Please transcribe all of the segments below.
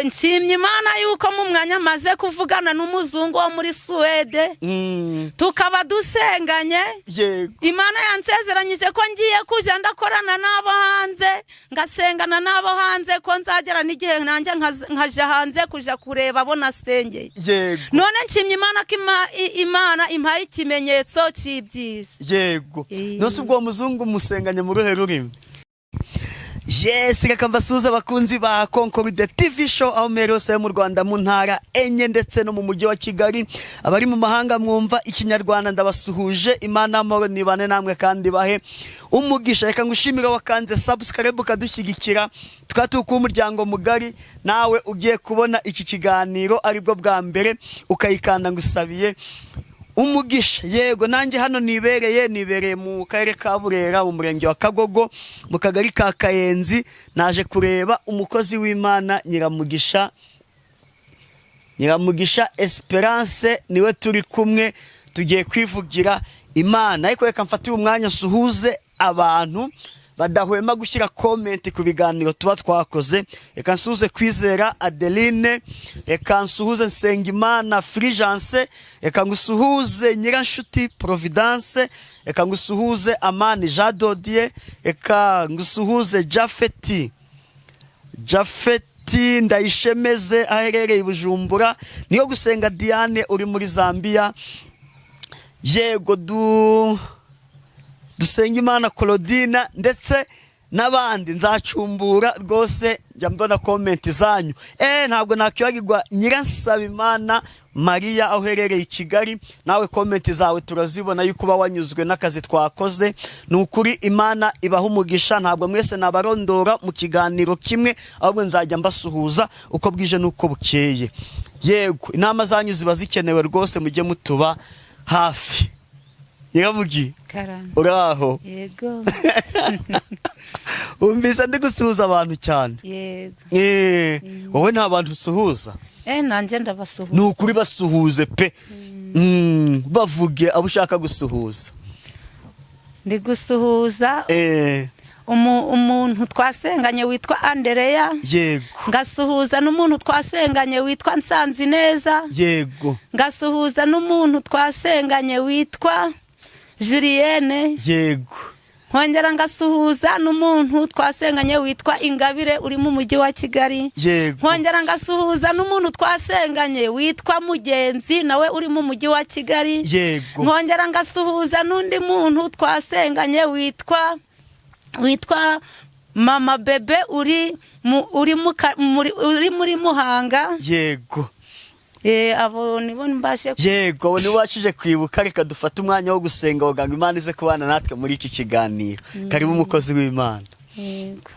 Nshimye Imana yuko mu mwanya maze kuvugana n'umuzungu wo muri Suwede tukaba dusenganye. Imana yansezeranyije ko ngiye kuja ndakorana n'abo hanze, ngasengana n'abo hanze ko nzagera n'igihe nanjye nkaja hanze kuja kureba abo nasengeye. None nshimye Imana ko Imana impaye ikimenyetso cy'ibyiza. Yego. Nose ubwo muzungu musenganye mu ruhe rurimi? Yes, reka mbasuhuze abakunzi ba Concord TV show aho merose mu Rwanda mu ntara enye ndetse no mu mujyi wa Kigali. Abari mu mahanga mwumva ikinyarwanda ndabasuhuje. Imana amahoro nibane namwe kandi bahe umugisha. Reka ngushimira wakanze subscribe ukadushyigikira twatuka umuryango mugari. Nawe ugiye kubona iki kiganiro aribwo bwa mbere ukayikanda ngusabiye umugisha. Yego, nanjye hano nibereye mu karere ka Burera mu murenge wa Kagogo mu kagari ka Kayenzi. Naje kureba umukozi w'Imana Nyiramugisha Esperance, niwe turi kumwe tugiye kwivugira Imana. Ariko reka mfate umwanya suhuze abantu badahwema gushyira comment ku biganiro tuba twakoze. Reka nsuhuze Kwizera Adeline, reka nsuhuze Nsengimana Fulgence, reka ngusuhuze Nyiranshuti Providence, reka ngusuhuze Amani Jean Dodier, reka ngusuhuze Jafeti Ndayishemeze aherereye Bujumbura, niyo gusenga Diane uri muri Zambia. Yego, dusenga Imana Claudina ndetse n'abandi nzacumbura rwose njya mbona comment zanyu. Ntabwo nakwibagirwa Nyiransabimana Maria aho herereye i Kigali. Nawe comment zawe turazibona yuko uba wanyuzwe n'akazi twakoze. Nukuri Imana ibaha umugisha. Ntabwo mwese nabarondora mu kiganiro kimwe, ahubwo nzajya mbasuhuza uko bwije nuko bukeye. Yego, inama zanyu ziba zikenewe rwose, mujye mutuba hafi. Nyiramugi uraho? Yego. Umvise ndi gusuhuza abantu cyane. Yego. Wowe nta bantu usuhuza? Nanjye ndabasuhuza. Nukuri basuhuze pe. Bavuge abo ushaka gusuhuza. Ndi gusuhuza umuntu twasenganye witwa Andereya. Yego. Ngasuhuza n'umuntu twasenganye witwa Nsanzineza. Yego. Ngasuhuza n'umuntu twasenganye witwa Julienne. Yego. Nkongera ngasuhuza n'umuntu twasenganye witwa Ingabire uri mu mujyi wa Kigali. Yego. Nkongera ngasuhuza n'umuntu twasenganye witwa Mugenzi, nawe uri mu mujyi wa Kigali. Yego. Nkongera ngasuhuza n'undi muntu twasenganye witwa Mama Bebe uri muri Muhanga. Yego. Abo nibo mbashe. Yego, ni washije kwibuka. Reka dufate umwanya wo gusenga woganga Imana ize kubana natwe muri iki kiganiro. Karibu umukozi w'Imana. Yego.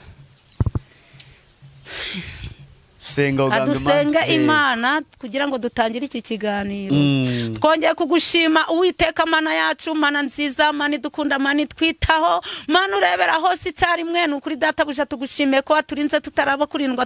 Senga woganga Adusenga Imana kugira ngo dutangire iki kiganiro. Twongeye kugushima Uwiteka Mana yacu, Mana nziza, Mana dukunda, Mana twitaho, Mana urebera hose icyarimwe. Nukuri data buja tugushime ko waturinze tutaraba kurindwa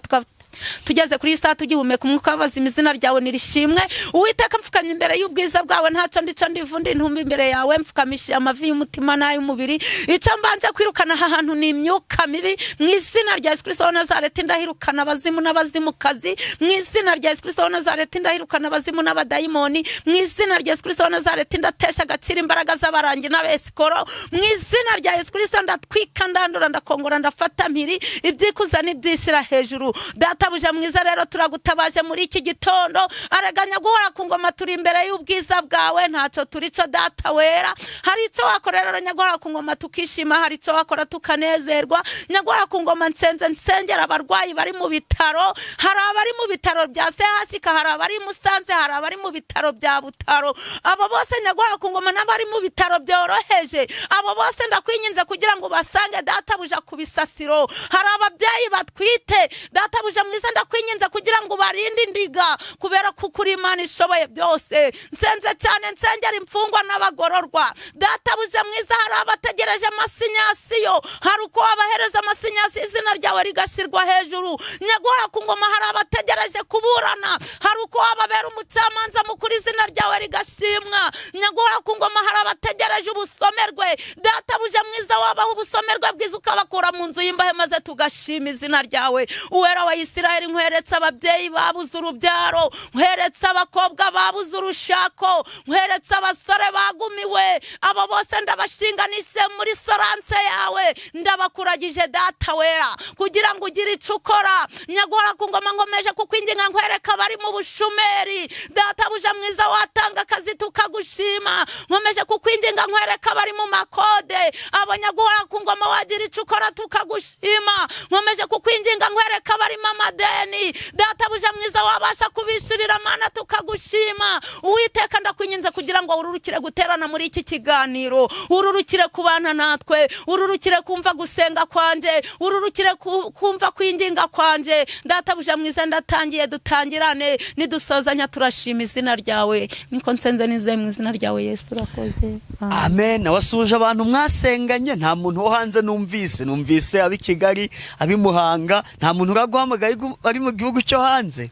tugeze kuri saa tugihumeka umwuka w'abazima. Izina ryawe nirishimwe. Uwiteka mfukamye imbere y'ubwiza bwawe, ntacyo ndico ndivundi ntumbi imbere yawe. Mfukamisha amavi y'umutima n'ay'umubiri. Icyo mbanje kwirukana aha hantu ni imyuka mibi mu izina rya Yesu Kristo wa Nazareti. Ndahirukana abazimu n'abazimukazi mu izina rya Yesu Kristo wa Nazareti. Ndahirukana abazimu n'abadayimoni mu izina rya Yesu Kristo wa Nazareti. Ndatesha agaciro imbaraga z'abarangi n'abesikoro mu izina rya Yesu Kristo. Ndatwika, ndandura, ndakongora, ndafata mpiri ibyikuza n'ibyishyira hejuru. Data buja mwiza rero turagutabaje muri iki gitondo. Araganya guhora ku ngoma, turi imbere y'ubwiza bwawe. Ntacyo turico data wera. Hari icyo wakorera nyagora ku ngoma tukishima, hari icyo wakora tukanezerwa. Nyagora ku ngoma nsengera abarwayi bari mu bitaro. Hari abari mu bitaro bya CHK, hari abari Musanze, hari abari mu bitaro bya Butaro. Abo bose nyagora ku ngoma n'abari mu bitaro byoroheje, abo bose ndakwinginze kugira ngo basange data buja kubisasiro. Hari ababyeyi batwite data buja mwiza, ndakwinginze kugira ngo barinde indiga, kubera ko kuri Imana ishoboye byose. Nsenze cyane nsengera imfungwa n'abagororwa. Data buja mwiza, hari abategereje amasinyasiyo, hari uko abahereza amasinyasi izina ryawe rigashyirwa hejuru. Nyagora ku ngoma, hari abategereje kuburana, hari uko ababera umucamanza mukuru izina ryawe rigashimwa. Nyagora ku ngoma, hari abategereje ubusomerwe. Data buja mwiza, wabaho ubusomerwe bwiza ukabakura mu nzu y'imbahe maze tugashima izina ryawe. Uwera wa Isirayeli Isirayeli, nkweretse ababyeyi babuze urubyaro, nkweretse abakobwa babuze urushako, nkweretse abasore bagumiwe, abo bose ndabashinganishe muri soranse yawe, ndabakuragije data wera, kugira ngo ugire icyo ukora. Nyaguhora ku ngoma nkomeje kukwinginga, nkwereka abari mu bushumeri, data buja mwiza watanga akazi tukagushima, nkomeje kukwinginga, nkwereka abari mu makode, abo nyaguhora ku ngoma wagira icyo ukora tukagushima, nkomeje kukwinginga, nkwereka abari mu amadeni, data buja mwiza wabasha kubishyurira mana tukagushima. Uwiteka ndakwinginze kugira ngo ururukire guterana muri iki kiganiro, ururukire kubana natwe, ururukire kumva gusenga kwanje, ururukire kumva kwinginga kwanje. Data buja mwiza ndatangiye, dutangirane, nidusozanya turashima izina ryawe, niko nsenze nizeye mu izina ryawe Yesu, urakoze. Amen. Wasuje abantu mwasenganye, nta muntu wo hanze numvise abi Kigali, abi Muhanga, nta muntu uraguhamagaye ari mu gihugu cyo hanze.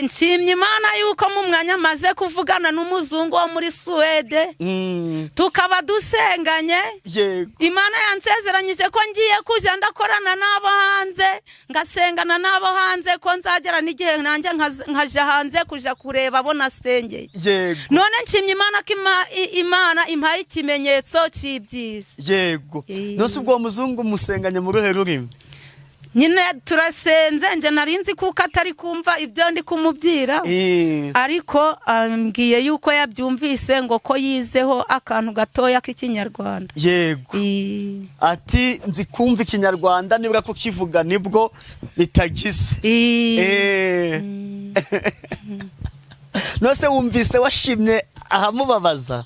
Nshimye Imana yuko mu mwanya maze kuvugana n'umuzungu wo muri Suwede, tukaba dusenganye. Yego. Imana yansezeranyije ko ngiye kuja ndakorana n'abo hanze, ngasengana n'abo hanze, ko nzagera n'igihe nanjye nkaja hanze kuja kureba abo nasengeye. Yego. None nshimye Imana ko Imana impaye ikimenyetso cy'ibyiza. Yego. Nose ubwo muzungu musenganye mu ruhe rurimi? Nyine turasenze, nje narinzi kuko atari kumva ibyo ndi kumubwira, ariko ambwiye yuko yabyumvise, ngo ko yizeho akantu gatoya k'ikinyarwanda. Yego. Ati nzi kumva ikinyarwanda, nibura ko kivuga nibwo bitagize. Nose wumvise washimye ahamubabaza?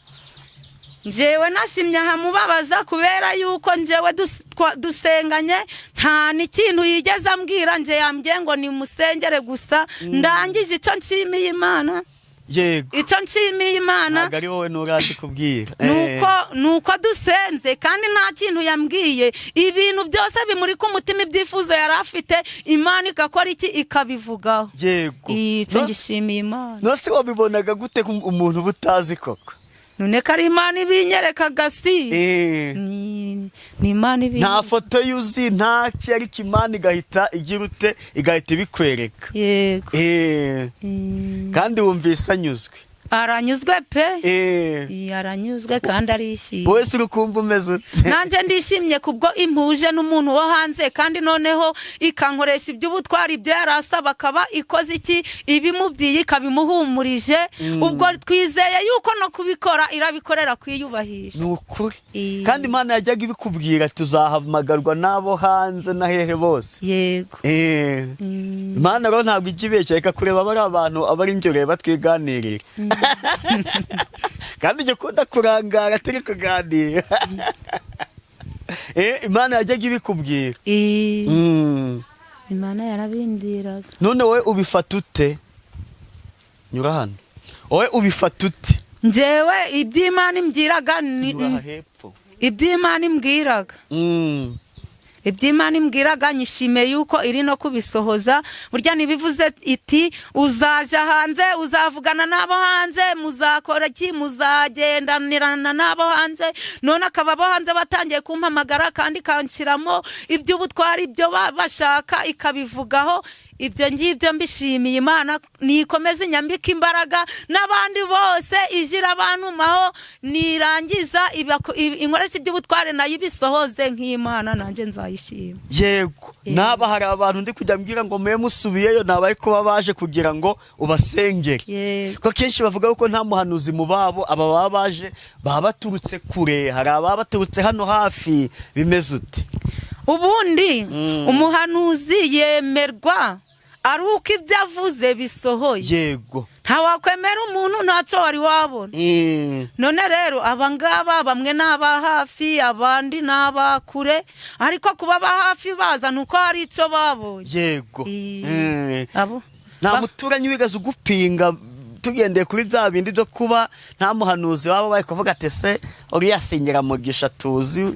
Njewe nashimye ahamubabaza kubera yuko njewe dusenganye, nta n'ikintu yigeze ambwira, nje yambwiye ngo ni musengere gusa. Ndangije icyo nshimiye Imana. Yego. Icyo nshimiye Imana ntabwo ari wowe nurazi kubwira, nuko dusenze, kandi nta kintu yambwiye, ibintu byose bimuri ku mutima, ibyifuzo yari afite, Imana igakora iki, ikabivugaho. Yego. Icyo ngishimiye Imana. Nose wabibonaga gute umuntu butazi koko? None kari Imana ibinyereka gasi. Ni Imana ibinyereka. Nta foto yuzi, nta cyari Imana igahita igira ute, igahita ibikwereka. Yego. Kandi wumvise anyuzwe? Aranyuzwe pe. Aranyuzwe kandi arishimye. Wowe se urukumva umeze ute? Nanjye ndishimye kubwo impuje n'umuntu wo hanze, kandi noneho ikankoresha iby'ubutwari ibyo yarasaba, akaba ikoze iki, ibimubwiye ikabimuhumurije. Ubwo twizeye yuko no kubikora irabikorera kwiyubahisha. Ni ukuri. Kandi Imana yajyaga ibikubwira, tuzahamagarwa n'abo hanze na hehe bose. Yego. Imana rero ntabwo ijya ibeshya, reka kureba abari abantu, abari njye ureba twiganirira. Kandi njye kunda kurangara turi kuganira. Imana yajyaga ibikubwira. Imana yarabindiraga. None wowe ubifata ute? Nyura hano. Wowe ubifata ute? Njewe iby'Imana imbwiraga Nyura hepfo. Iby'Imana imbwiraga. Iby'Imana imbwiraga nyishimiye yuko iri no kubisohoza. Burya nibivuze iti uzaja hanze, uzavugana n'abo hanze, muzakora iki, muzagendanirana n'abo hanze. None akaba abo hanze batangiye kumpamagara, kandi kanshyiramo iby'ubutwari ibyo bashaka, ikabivugaho. Ibyo ngibyo mbishimiye Imana, nikomeze inyambika imbaraga, n'abandi bose ijira abantu maho, nirangiza inkoresha iby'ubutware nayo ibisohoze nk'Imana, nanjye nzayishima. Yego. Naba hari abantu ndi kujya mbwira ngo mwe musubiyeyo, nabaye kuba baje kugira ngo ubasengere. Yego. Ko kenshi bavuga ko nta muhanuzi mu babo, aba baba baje baba baturutse kure, hari ababa baturutse hano hafi. Bimeze ute? Ubundi umuhanuzi yemerwa ari uko ibyo avuze bisohoye. Yego. Ntawakwemera umuntu ntacyo wari wabona. None rero abangaba bamwe n'aba hafi, abandi n'aba kure, ariko kuba aba hafi baza nuko hari icyo babonye. Yego. Abo nta muturanyi wigeze ugupinga tugendeye kuri bya bindi byo kuba nta muhanuzi waba bari kuvuga ati se uriya singera mugisha tuzi?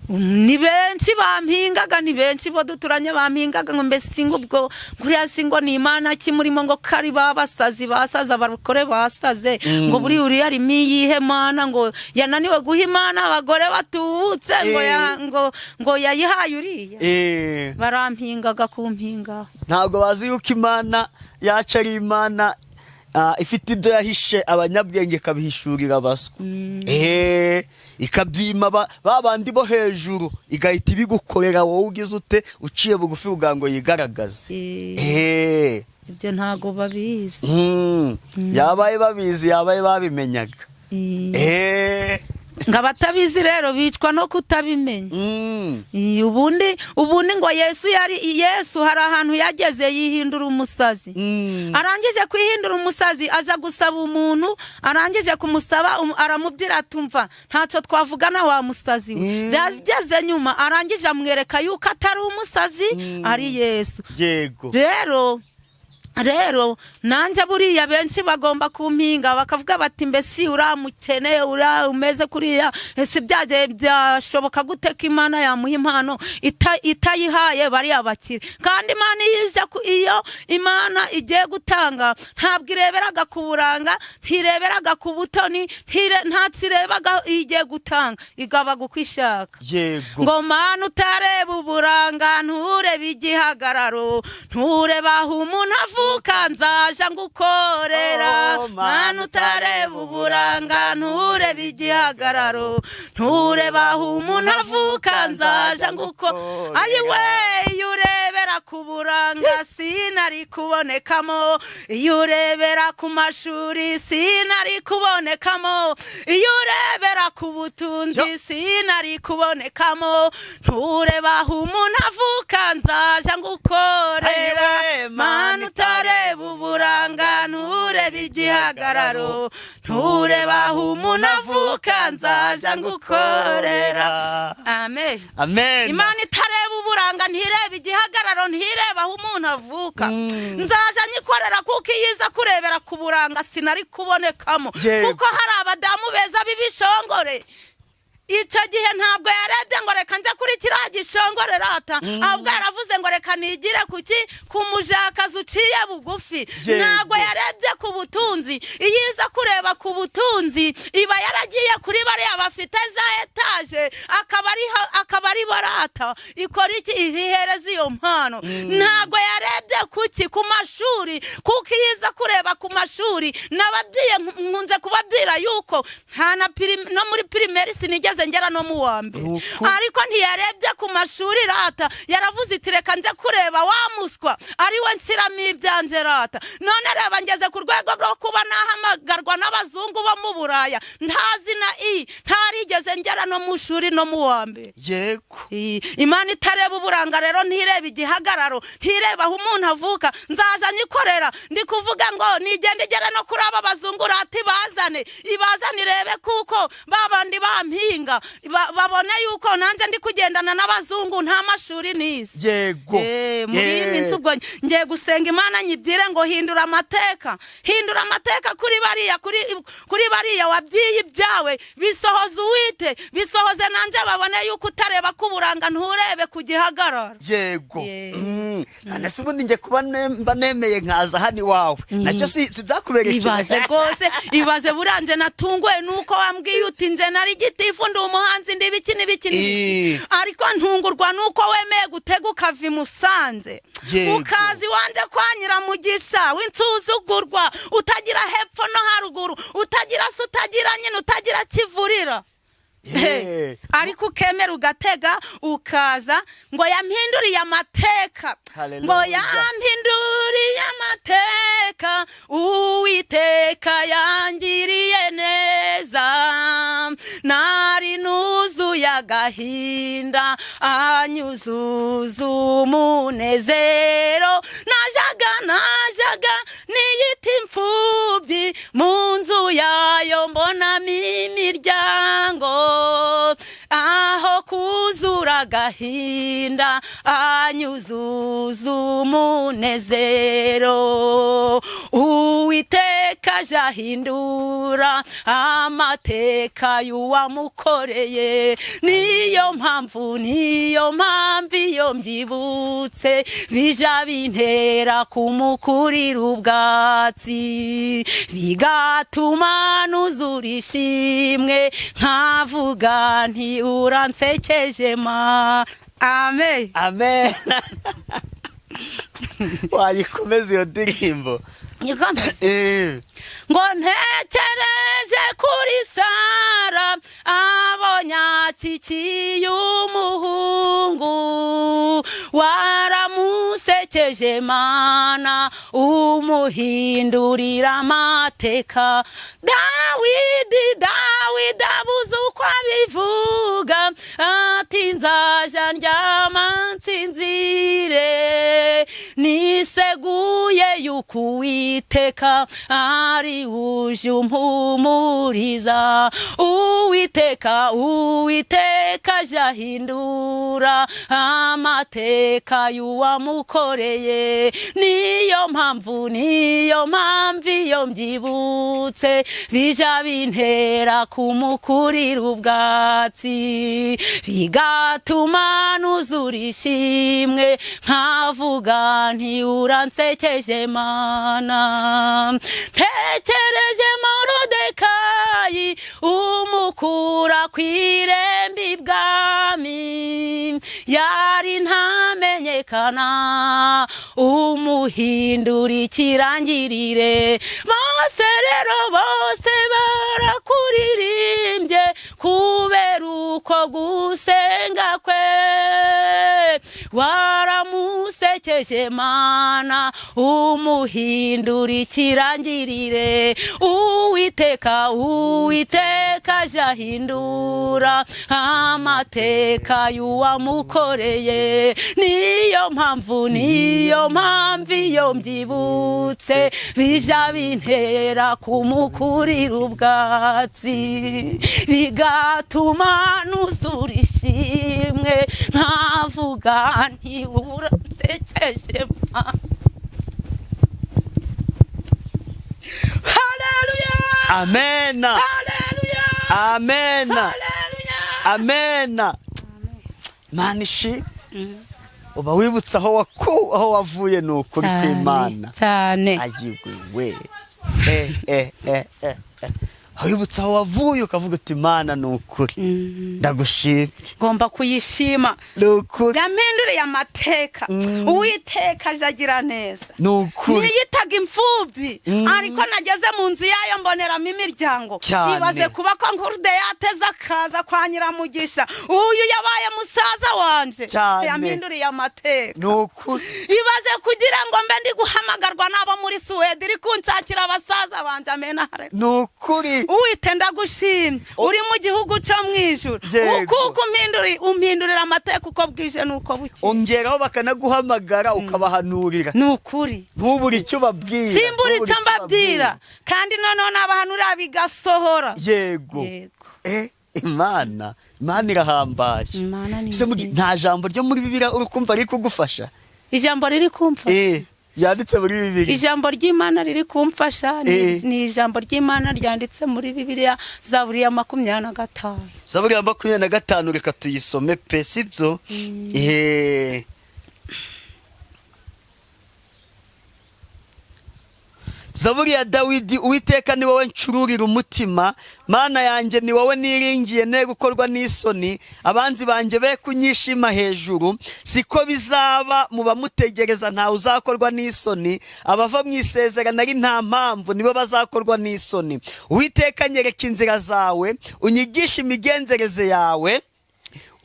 ni benshi bampingaga, ni benshi bo duturanye bampingaga ngo mbese singo ubwo kuriya singo ni Imana kimurimo ngo kari babasazi basaza barukore basaze ngo buri uriya ari miyihe Mana ngo yananiwe guha Imana abagore batubutse ngo yayihaye uriya barampingaga kumpinga. Ntabwo bazi yuko Imana yacu ari Imana ifite ibyo yahishe abanyabwenge kabihishurira baswa. Ikabyima babandi bo hejuru igahita ibigukorera wowe ugize ute uciye bugufi ugango yigaragaze. Ibyo ntago babizi. Yabaye babizi yabaye babimenyaga. Ngabatabizi rero bicwa no kutabimenya. Ubundi ngo Yesu hari ahantu yageze yihindura umusazi. Arangije kwihindura umusazi aja gusaba umuntu, arangije kumusaba aramubwira atumva ntacyo twavugana wa musazi we. Yageze nyuma arangije amwereka yuko atari umusazi ari Yesu. Yego. Rero nanje buriya benshi bagomba kumpinga bakavuga bati mbese uramukene umeze kuriya ese byaje byashoboka guteka Imana yamuha impano itayihaye bari abakire. Kandi Imana iyo Imana igiye gutanga ntabwo ireberaga ku buranga, ntireberaga ku butoni, ntatsirebaga igiye gutanga igaba gukwishaka. Yego. Ngo Mana utareba uburanga nturebe igihagararo ntureba aho umuntu avuka nzaja ngukorera. Mana utareba uburanga nturebe igihagararo ntureba aho umuntu avuka nzaja ngukorera. Ayiwe iyo urebera ku buranga sinari kubonekamo, iyo urebera ku mashuri sinari kubonekamo, iyo urebera ku butunzi sinari kubonekamo, ntureba aho umuntu avuka nzaja ngukorera. Mana utareba uburanga nturebe igihagararo ntureba aho umuntu avuka nzaja ngukorera. Amen. Amen. Imana itareba uburanga ntireba igihagararo ntireba aho umuntu avuka nzaja nyikorera kuko iyiza kurebera ku buranga sinari kubonekamo. Kuko hari abadamu beza b'ibishongore icyo gihe ntabwo yarebye ngo reka nje kuri kiriya gishongore rata, ahubwo yaravuze ngo reka nigire ku mujakazi uciye bugufi. Ntabwo yarebye ku butunzi, iyo iza kureba ku butunzi iba yaragiye kuri bariya bafite za etaje akaba ari barata ikora iki ibihereza iyo mpano. Ntabwo yarebye ku mashuri, kuko iyo iza kureba ku mashuri nababwiye nkunze kubabwira yuko no muri primaire sinigeze ngera no mu wa mbere. Ariko ntiyarebye ku mashuri rata, yaravuze iti reka nje kureba wa muswa ari we nsiramo ibyanje rata. None reba ngeze ku rwego rwo kuba nahamagarwa n'abazungu bo mu Buraya ntazina ntarigeze ngera no mu shuri no mu wa mbere. Yego. Imana itareba uburanga rero ntireba igihagararo ntireba aho umuntu avuka nzaza nyikorera. Ndi kuvuga ngo nigende igera no kuri aba bazungu rata ibazane irebe kuko babandi bampinga babone yuko nanje ndi kugendana n'abazungu nta mashuri nize. Yego. Muri iyi minsi ubwo ngiye gusenga Imana nyibwire ngo hindura amateka kuri bariya wabyiye ibyawe bisohoze uwite bisohoze nanje babone yuko utareba ku buranga nturebe ku gihagararo. Yego. Nase ubundi nge kuba nemeye nkaza hani wawe nacyo si byakubereye ibaze ibaze buranje natunguwe nuko wambwiye uti nje nari gitifu ndi umuhanzi ndi biki ariko ntungurwa nuko wemeye gutega ukava Musanze ukazi wanje kwanyira Mugisha w'insuzugurwa utagira hepfo no haruguru utagira se utagira nyine utagira kivurira. Ariko ukemera ugatega ukaza ngo yampinduriye amateka. Ngo yampinduriye amateka Uwiteka yangiriye neza nari nuzuye agahinda anyuzuza umunezero najaga niyita imfubyi mu nzu yayo mbonamo imiryango aho kuzura agahinda anyuzuza umunezero. Uwiteka Uwiteka jahindura amateka y'uwamukoreye. Niyo mpamvu iyo mbyibutse bija bintera kumukurira ubwatsi, bigatuma nuzura ishimwe nkavuga nti uransekeje ma. Amen. Amen. Wayikomeza iyo ndirimbo. Ngo ntekereje kuri Sara abonye akikiye umuhungu, waramusekeje Mana umuhindurira amateka. Dawidi abuze uko abivuga ati nzaja ndyama nsinzire niseguye yuko Uwiteka ari uje umpumuriza. Uwiteka jahindura amateka y'uwamukoreye. Niyo mpamvu iyo mbyibutse bija bintera kumukurira ubwatsi, bigatuma nuzura ishimwe nkavuga nti uransekeje Mana. Tekereje Morodekayi umukura kw'irembo ibwami, yari ntamenyekana umuhindura ikirangirire. Bose barakuririmbye kubera uko gusenga kwe, waramusekeje Mana umuhindura ikirangirire. Uwiteka jahindura amateka y'uwamukoreye. Niyo mpamvu iyo mbyibutse bija bintera kumukurira ubwatsi, bigatuma nuzura ishimwe nkavuga nti uransekeje Mana. Haleluya. Amen. Haleluya. Amen. Haleluya. Amen. Manishi. Uba wibutsa aho wavuye n'ukuri kw'Imana cyane. Ayigwe. Wibutsa aho wavuye ukavuga uti Imana n'ukuri ndagushimye, ngomba kuyishima n'ukuri yampinduriye amateka. Uwiteka agira neza n'ukuri. niyitaga imfubyi ariko nageze mu nzu yayo mboneramo imiryango. Ibaze kuba ko Nkurude yateza akaza kwa Nyiramugisha, uyu yabaye musaza wanje, yampinduriye amateka n'ukuri. Ibaze kugira ngo mbe ndi guhamagarwa nabo muri Suwedi iri kunshakira abasaza banje. Amena n'ukuri. Uwite ndagushimye uri mu gihugu cyo mwijuru, kuko umpindurira amateka uko bwije nuko buke. Ongeraho bakanaguhamagara ukabahanurira n'ukuri, ntubure icyo babwira. simbura icyo mbabwira kandi noneho nabahanurira bigasohora. Yego. Imana irahambaye. Nta jambo ryo muri Bibiliya urukumva ari kugufasha? Ijambo riri kumfa yanditse muri Bibiliya. Ijambo ry'Imana riri kumfasha ni ijambo ry'Imana ryanditse muri Bibiliya, Zaburi ya 25. Zaburi ya 25 reka tuyisome pe, sibyo? Zaburi ya Dawidi. Uwiteka ni wowe ncururira umutima, Mana yanjye ni wowe niringiye ne gukorwa n'isoni. Abanzi banjye be kunyishima hejuru, siko bizaba mu bamutegereza ntawe uzakorwa n'isoni. Abava mu isezerano ari nta mpamvu nibo bazakorwa n'isoni. Uwiteka nyereka inzira zawe, unyigishe imigenzereze yawe.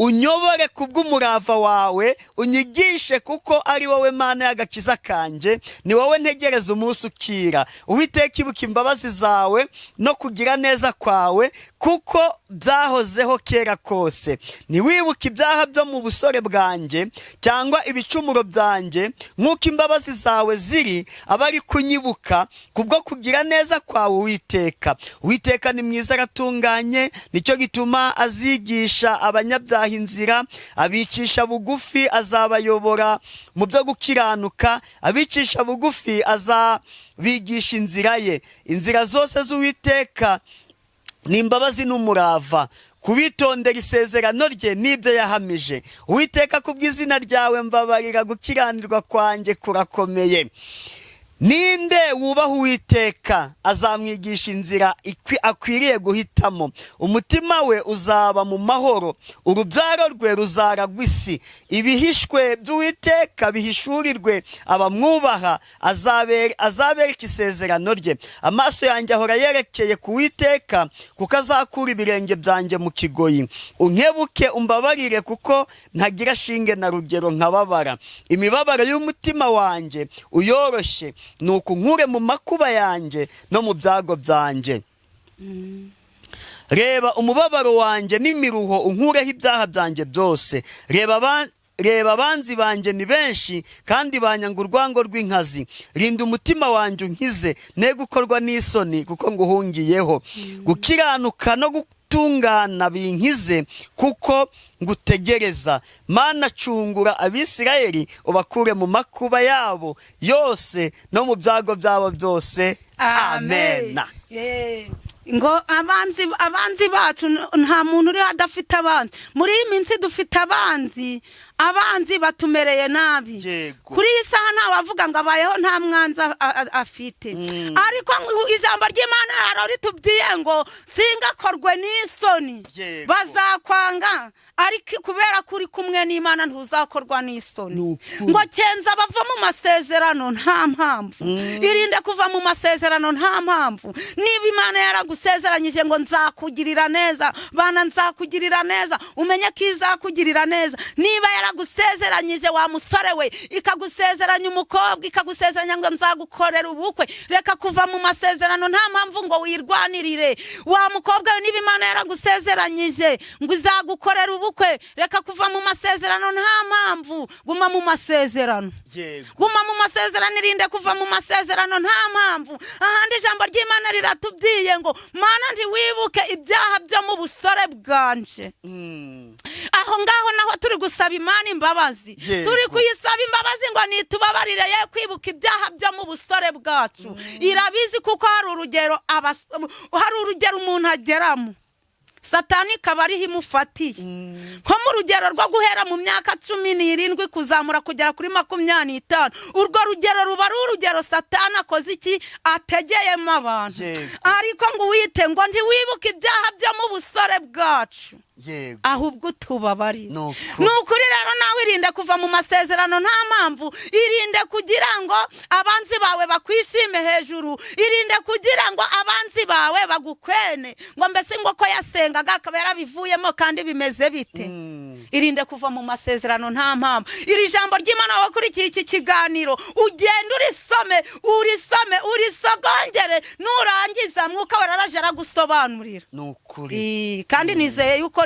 Unyobore kubw'umurava wawe, unyigishe kuko ari wowe Mana y'agakiza kanje. Ni wowe ntegereza umunsi ukira. Uwiteka ibuka imbabazi zawe no kugira neza kwawe, kuko byahozeho kera kose. Ntiwibuke ibyaha byo mu busore bwanjye cyangwa ibicumuro byanjye. Nk'uko imbabazi zawe ziri abari kunyibuka, kubwo kugira neza kwawe Uwiteka. Uwiteka ni mwiza aratunganye, nicyo gituma azigisha abanyabyaha azabaha inzira, abicisha bugufi azabayobora mu byo gukiranuka, abicisha bugufi azabigisha inzira ye. Inzira zose z'Uwiteka ni imbabazi n'umurava, kubitondera isezerano rye n'ibyo yahamije. Uwiteka, kubw'izina ryawe mbabarira, gukiranirwa kwanjye kurakomeye. Ninde wubaha Uwiteka azamwigisha inzira akwiriye guhitamo. Umutima we uzaba mu mahoro, urubyaro rwe ruzaragwa isi. Ibihishwe by'Uwiteka bihishurirwe abamwubaha, azabereka isezerano rye. Amaso yanjye ahora yerekeye ku Uwiteka, kuko azakura ibirenge byanjye mu kigoyi. Unkebuke umbabarire, kuko ntagira shinge na rugero nkababara. Imibabaro y'umutima wanjye uyoroshye, nuko unkure mu makuba yanjye no mu byago byanjye. Reba umubabaro wanjye n'imiruho, unkureho ibyaha byanjye byose. Reba abanzi banjye ni benshi, kandi banyanga urwango rw'inkazi. Rinda umutima wanjye unkize, ne gukorwa n'isoni, kuko nguhungiyeho. Gukiranuka no gutungana binkize, kuko ngutegereza. Mana, cungura Abisirayeli, ubakure mu makuba yabo yose no mu byago byabo byose. Amen. Ngo abanzi bacu, nta muntu uri adafite abanzi. Muri iyi minsi dufite abanzi batumereye nabi. Kuri iyi saha ntawavuga ngo abayeho nta mwanzi afite. Ariko ijambo ry'Imana ritubwiye ngo singakorwe n'isoni. Bazakwanga, ariko kubera kuri kumwe n'Imana ntuzakorwa n'isoni. Ngo kenza bava mu masezerano nta mpamvu. Irinde kuva mu masezerano nta mpamvu. Niba Imana yaragusezeranyije ngo nzakugirira neza, bana nzakugirira neza, umenye ko izakugirira neza. Niba yaragusezeranyije wa musore we, ikagusezeranya umukobwa, ikagusezeranya ngo nzagukorera ubukwe, reka kuva mu masezerano nta mpamvu ngo wirwanirire. Wa mukobwa we, niba Imana yaragusezeranyije ngo izagukorera ubukwe, reka kuva mu masezerano nta mpamvu. Guma mu masezerano. Guma mu masezerano, irinde kuva mu masezerano nta mpamvu. Ahandi ijambo ry'Imana riratubwiye ngo Mana, ntiwibuke ibyaha byo mu busore bwanje. Aho ngaho naho turi gusaba Imana imbabazi. Turi kuyisaba imbabazi ngo nitubabarire ye kwibuka ibyaha byo mu busore bwacu. Irabizi kuko hari urugero umuntu ageramo Satani kabariho imufatiye. Nko mu rugero rwo guhera mu myaka 17 kuzamura kugera kuri 25. Urwo rugero ruba ari urugero Satani akoze iki ategeyemo abantu. Ariko ngo wite ngo ntiwibuke ibyaha byo mu busore bwacu, ahubwo tubabarira. Nukuri rero nawe irinde kuva mu masezerano nta mpamvu. Irinde kugira ngo abanzi bawe bakwishime hejuru. Irinde kugira ngo abanzi bawe bagukwene ngo mbese ngo ko yasengaga akabera bivuyemo kandi bimeze bite. Irinde kuva mu masezerano nta mpamvu. Iri jambo ry'Imana wakurikiye iki kiganiro ugenda urisogongere, nurangiza Mwuka wararaje aragusobanurira. Nukuri kandi nizeye yuko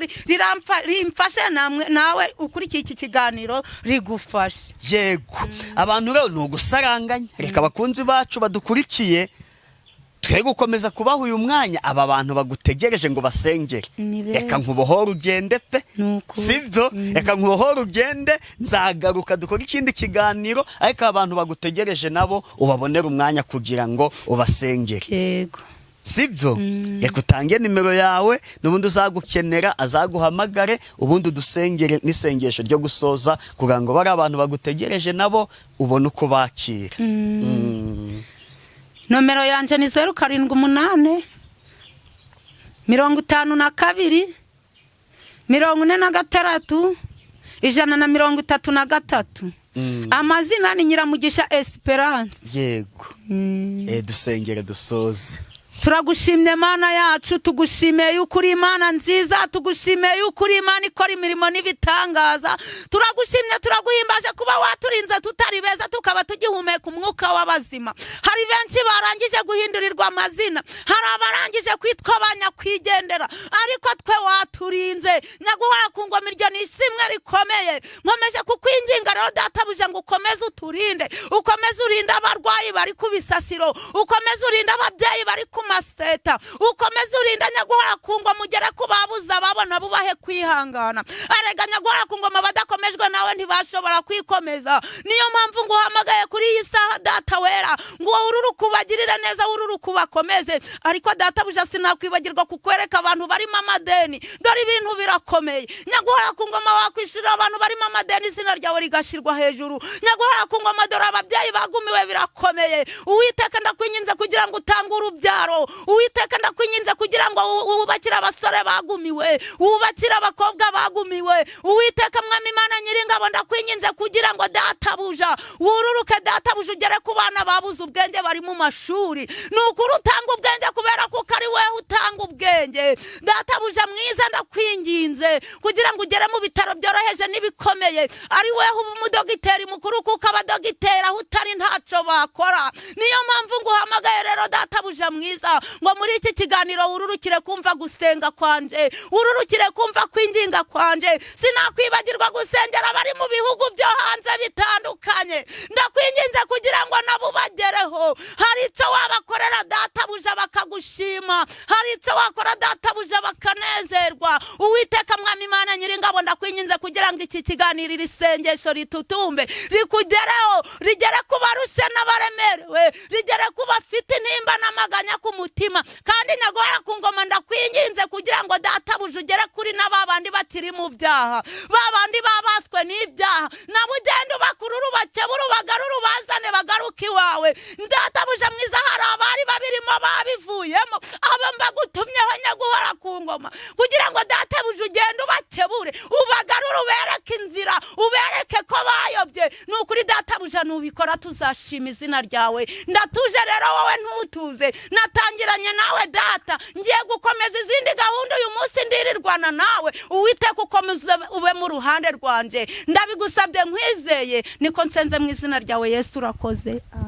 rimfashe nawe ukurikiye iki kiganiro rigufashe. Yego. Abantu rero nugusaranganya. Reka abakunzi bacu badukurikiye twe gukomeza kubaha uyu mwanya aba bantu bagutegereje ngo basengere. Reka nkubohora ugende pe. Sibyo? Reka nkubohora ugende, nzagaruka dukora ikindi kiganiro, ariko abantu bagutegereje nabo ubabonera umwanya kugira ngo ubasengere. Yego. Sibyo? Reka utange nimero yawe, n'ubundi uzagukenera azaguhamagare, ubundi dusengere n'isengesho ryo gusoza kugira ngo bari abantu bagutegereje nabo ubone uko bakira. Nomero yanje ni 078 52 46 133. Amazina ni Nyiramugisha Esperance. Yego. Dusengere dusoze. Turagushimye Mana yacu, tugushimiye yuko uri Imana nziza, tugushimiye yuko uri Imana ikora imirimo n'ibitangaza. Turagushimye, turaguhimbaje kuba waturinze tutari beza tukaba tugihumeka umwuka w'abazima. Hari benshi barangije guhindurirwa amazina, hari abarangije kwitwa abanyakwigendera, ariko twe waturinze. Nyaguhora ku ngoma iryo nishimwe rikomeye. Nkomeje kukwinginga rero Databuja ngo ukomeze uturinde, ukomeze urinde abarwayi bari ku bisasiro, ukomeze urinde ababyeyi bari ku maseta, ukomeze urinda Nyaguhora ku ngoma ugere ku babuza babona bubahe kwihangana. Arega Nyaguhora ku ngoma badakomejwe nawe ntibashobora kwikomeza. Niyo mpamvu nguhamagaye kuri iyi saha Data wera, ngo ururu kubagirira neza, ururu kubakomeze. Ariko Data buja sinakwibagirwa kukwereka abantu barimo amadeni, dore ibintu birakomeye. Nyaguhora ku ngoma wakwishurira abantu barimo amadeni, izina ryawe rigashirwa hejuru. Nyaguhora ku ngoma dore ababyeyi bagumiwe birakomeye. Uwiteka ndakwinginze kugira ngo utange urubyaro. Uwiteka ndakwinginze kugira ngo wubakire abasore bagumiwe, wubakire abakobwa bagumiwe. Uwiteka Mwami Imana Nyiringabo ndakwinginze kugira ngo Data buja wururuke, Data buja ugere ku bana babuze ubwenge bari mu mashuri. Nukuri utanga ubwenge kubera ko ari wewe utanga ubwenge. Data buja mwiza ndakwinginze kugira ngo ugere mu bitaro byoroheje nibikomeye, ari wewe umudogiteri mukuru kuko abadogiteri aho utari ntaco bakora. Niyo mpamvu nguhamagaye rero Data buja mwiza, ngo muri iki kiganiro ururukire kumva gusenga kwanje, ururukire kumva kwinginga kwanje. Sinakwibagirwa gusengera abari mu bihugu byo hanze bitandukanye. Ndakwinginze kugira ngo nabo bagereho. Hari icyo wabakorera Data buja bakagushima, hari icyo wakora Data buja bakanezerwa. Uwiteka Mwami Imana Nyiringabo ndakwinginze kugira ngo iki kiganiro iri sengesho ritutumbe, rikugereho, rigere ku barushe n'abaremerewe, rigere ku bafite intimba n'amaganya ku mutima. Kandi Nyaguhora ku ngoma ndakwinginze kugira ngo Data buja ugere kuri n'ababandi bakiri mu byaha, babandi babaswe n'ibyaha, nabo ugende ubakurura ubakebura ubagarura ubazane bagaruka iwawe. Data buja mwiza, hari abari babirimo babivuyemo, abo mbagutumyeho Nyaguhora ku ngoma kugira ngo Data buja ugende ubakebure ubagarura ubereke inzira, ubereke ko bayobye. Nukuri Data buja nubikora tuzashima izina ryawe. Ndatuje rero wowe ntutuze, natangiranye nawe Data, ngiye gukomeza izindi gahunda uyu munsi ndirirwana nawe. Uwiteka ukomeze ube mu ruhande rwanje, ndabigusabye nkwizeye, niko nsenze mu izina ryawe Yesu urakoze. Amen.